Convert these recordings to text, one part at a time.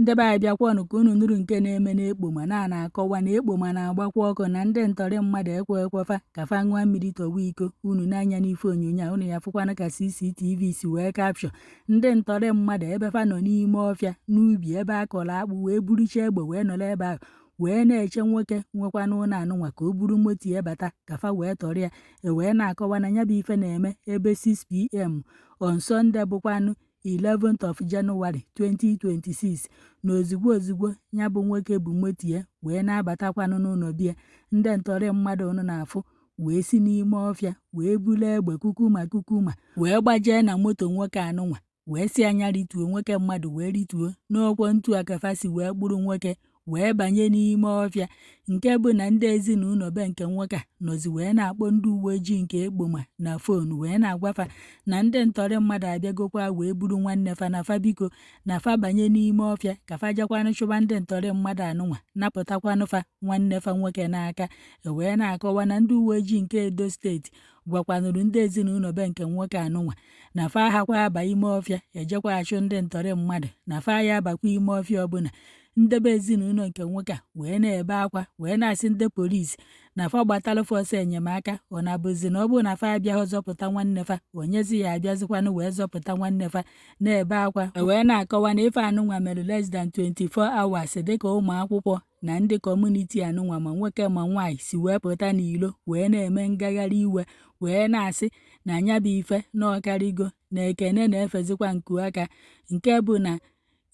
Ndebe anyị bịakwanụ ka unu nụrụ nke na-eme n'Ekpoma na-akọwa na Ekpoma na-agbakwa ọkụ na ndị ntọrị mmadụ ekwefa ka fa ṅụọ mmiri tọwa iko. Unu n'anya n'ife onyonyo a unu ya fụkwanụ ka CCTV si wee kapshọ ndị ntọrị mmadụ ebe fa nọ n'ime ọfịa n'ubi ebe a kọrọ akpụ wee burucha egbe wee nọrọ ebe ahụ wee na-eche nwoke nwekwanụ ụlọ anụnwa ka o buru moto ya bata ka fa wee tọrọ ya. Wee na-akọwa na ya bụ ife na-eme ebe 6 PM on Sunday bụkwanụ 11th of January 2026 na ozugbo ya bụ nwoke bụ moto ya wee na-abatakwanụ n'ụlọ bịa. Ndị ntọrị mmadụ unu na-afụ wee si n'ime ọfịa wee bulu egbe kukuma wee gbajee na moto nwoke anụnwa wee si anya rituo nwoke mmadụ wee rituo n'ọkwọ ntu akafa si wee kpụrụ nwoke wee banye n'ime ọfịa, nke bụ na ndị ezinụlọ be nke nwoke a nọzi wee na-akpọ ndị uwe ojii nke Ekpoma na fonu wee na-agwafa na ndị ntọrị mmadụ abịagokwa wee buru nwanne fa na fa biko na fa banye n'ime ọfịa ka fa jakwanụ chụba ndị ntọrị mmadụ anụnwa napụtakwanụ fa nwanne fa nwoke n'aka. Wee na-akọwa na ndị uwe ojii nke Edo steeti gwakwanụrụ ndị ezinụlọ be nke nwoke anụnwa na fa ahakwa aba ime ọfịa ejekwa achụ ndị ntọrị mmadụ na fa ya abakwa ime ọfịa ọbụla. Ndebe ezinụlọ nke nwoke a wee na-ebe akwa wee na-asị ndị polisi na fa gbatalụ fa ọsọ enyemaka ọ na bụzi na ọ bụrụ na fa abịaghị zọpụta nwanne fa onyezi ya abịazikwanụ wee zọpụta nwanne fa na-ebe akwa. Wee na-akọwa na ife anụnwa mere less than 24 hours dịka ụmụ akwụkwọ na ndị kọmuniti anụnwa ma nwoke ma nwaanyị si wee pụta n'ilo wee na-eme ngagharị iwe wee na-asị na anya bụ ife na ọkarigo na ekene na-efezikwa nku aka, nke bụ na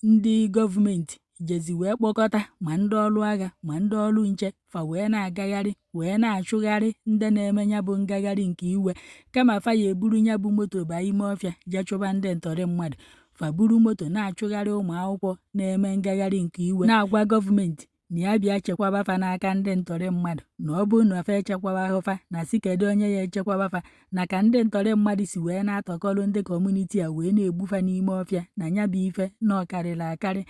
ndị gọọmenti jezi wee kpọkọta ma ndị ọrụ agha ma ndị ọrụ nche fa wee na-agagharị wee na-achụgharị ndị na-eme ya bụ ngagharị nke iwe. Kama fa ya eburu ya bụ moto baa ime ọfịa jee chụba ndị ntọrị mmadụ, fa buru moto na-achụgharị ụmụ akwụkwọ na-eme ngagharị nke iwe na-agwa gọọmenti na ya bịa chekwaba fa n'aka ndị ntọrị mmadụ, na ọ bụrụ na fa echekwaba fa na si kedu onye ya echekwaba fa na ka ndị ntọrị mmadụ si wee na-atọkọrọ ndị kọmuniti a wee na-egbufa n'ime ọfịa na ya bụ ife na ọkarịrị akarị.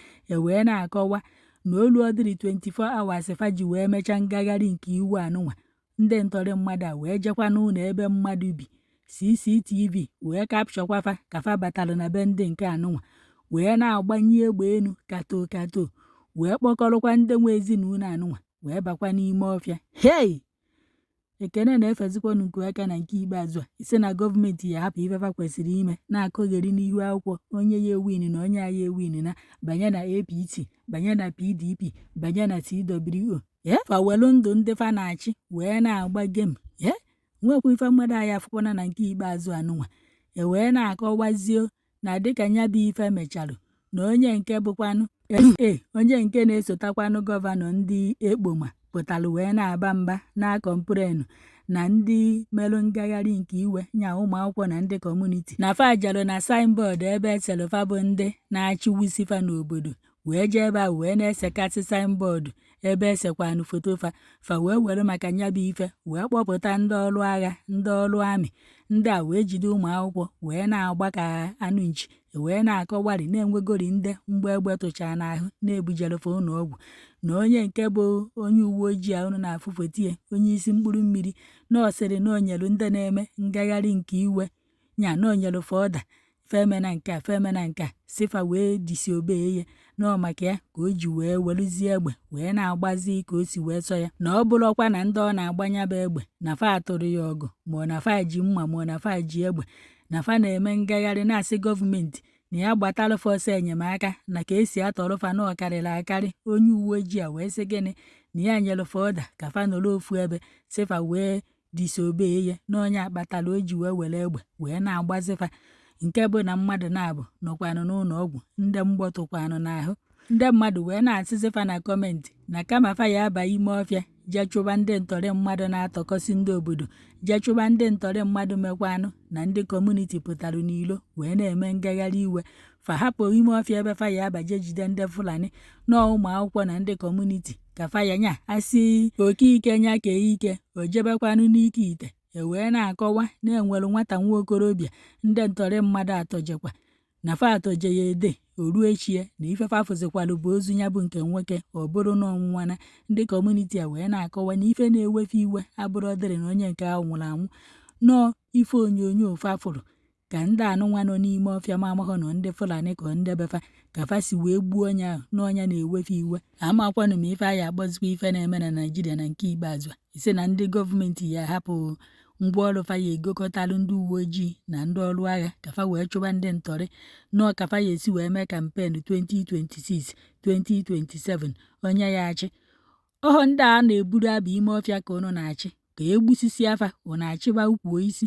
Wee na-akọwa na olu ọdịrị 24 hours fa ji wee mechaa ngagharị nke iwe anụnwa ndị ntọrị mmadụ a wee jekwa n'ụlọ ebe mmadụ bi CCTV wee kapshọkwa fa ka fa batalụ na be ndị nke anụnwa wee na-agbanye egbe enu kato wee kpọkọrọkwa ndị nwe ezinụlọ anụnwa wee bakwa n'ime ọfịa. Hei, ekene na-efezikwanụ nku aka na nke ikpeazụ a isi na gọọmenti ya hapụ ifefa kwesịrị ime na-akọgheri n'ihu akwụkwọ onye ya ewin na onye ya ewin na banye na APC banye na PDP banye na TWO fa welu ndụ ndị fa na-achị wee na-agba gem nwekwa ife mmadụ anyị afụkwana na nke ikpeazụ anụnwa. Wee na-akọwazie na dịka ya bụ ife mecharụ na onye nke bụkwanụ onye nke na-esotakwanụ gọvanọ ndị Ekpoma pụtalụ wee na-aba mba na-akọmplenụ na ndị merụ ngagharị nke iwe nya ụmụ akwụkwọ na ndị kọmuniti na fa jalụ na saịnbọọdụ ebe eselụfa bụ ndị na-achịwisi fa n'obodo wee jee ebe a wee na-esekasị saịnbọọdụ ebe esekwanụ foto fa wee were maka nya bụ ife wee kpọpụta ndị ọrụ agha ndị ọrụ amị ndị a wee jide ụmụ akwụkwọ wee na-agba ka anụ nchi wee na-akọwarị na-enwegori ndị mgbe egbe tụchara n'ahụ na-ebujerefe ụlọ ọgwụ na onye nke bụ onye uwe ojii a unu na-afụ fotie onye isi mkpụrụ mmiri na ọ sịrị na onyelu ndị na-eme ngagharị nke iwe nya na onyelu fọda femena nke a femena nke a sifa wee disi obee ya na ọ maka ya ka o ji wee weluzie egbe wee na-agbazi ka o si wee sọ ya na ọ bụrụkwa na ndị ọ na-agbanya bụ egbe na fa atụrụ ya ọgụ ma ọ na fa ji mma ma ọ na fa ji egbe na fa na-eme ngagharị na-asị gọọmenti na ya gbatalụ fa ọsọ enyemaka na ka esi atọrọ fa na ọkarịrị akarị. Onye uwe ojii a wee sị gịnị na ya nyere fa ọda ka fa nọrọ ofu ebe sifa wee disobee ya na onye akpatala o ji wee were egbe wee na-agbazifa, nke bụ na mmadụ na-abụ nọkwanụ n'ụlọ ọgwụ ndị mgbọtụkwanụ n'ahụ. Ndị mmadụ wee na-asịzifa na kọmenti na kama fa ya aba ime ọfịa jee chụba ndị ntọrị mmadụ na-atọkọsị ndị obodo jee chụba ndị ntọrị mmadụ mekwanụ na ndị kọmuniti pụtara n'ilo wee na-eme ngagharị iwe fa hapụ ime ọfịa ebe fa ya aba jee jide ndị Fulani na ụmụ akwụkwọ na ndị kọmuniti ka fa ya nya asị oke ike nya ka ike o jebekwanụ n'ike ite. Wee na-akọwa na-enwere nwata nwa okorobịa ndị ntọrị mmadụ atọjekwa na fa atọje ya ede o ruo echie na ifefe afụzikwalụ bụ ozu ya bụ nke nwoke ọ bụrụ na ọnwụnwana. Ndị kọmuniti a wee na-akọwa na ife na-ewefe iwe abụrụ ọdịrị na onye nke ahụ nwụrụ anwụ nọọ ife onyonyo ofe afụrụ ka ndị anụnwa nọ n'ime ọfịa ma amahọ nọ ndị Fulani ka ndị befa ka fa si wee gbuo onye ahụ n'ọnya na-ewefe iwe. Amakwanụ m ife a ya agbazikwa ife na-eme na Naịjirịa na nke ikpeazụ ise na ndị gọọmenti ya hapụ ngwaọrụ fa ya egokọtalụ ndị uwe ojii na ndị ọrụ agha ka fa wee chụba ndị ntọrị nọọ ka fa ya esi wee mee kampen 2026 2027 onye ya achị. Ọhọ ndị a na-eburu abụ ime ọfịa ka ụnụ na-achị ka egbusisi afa ụnụ achịba ukwu isi.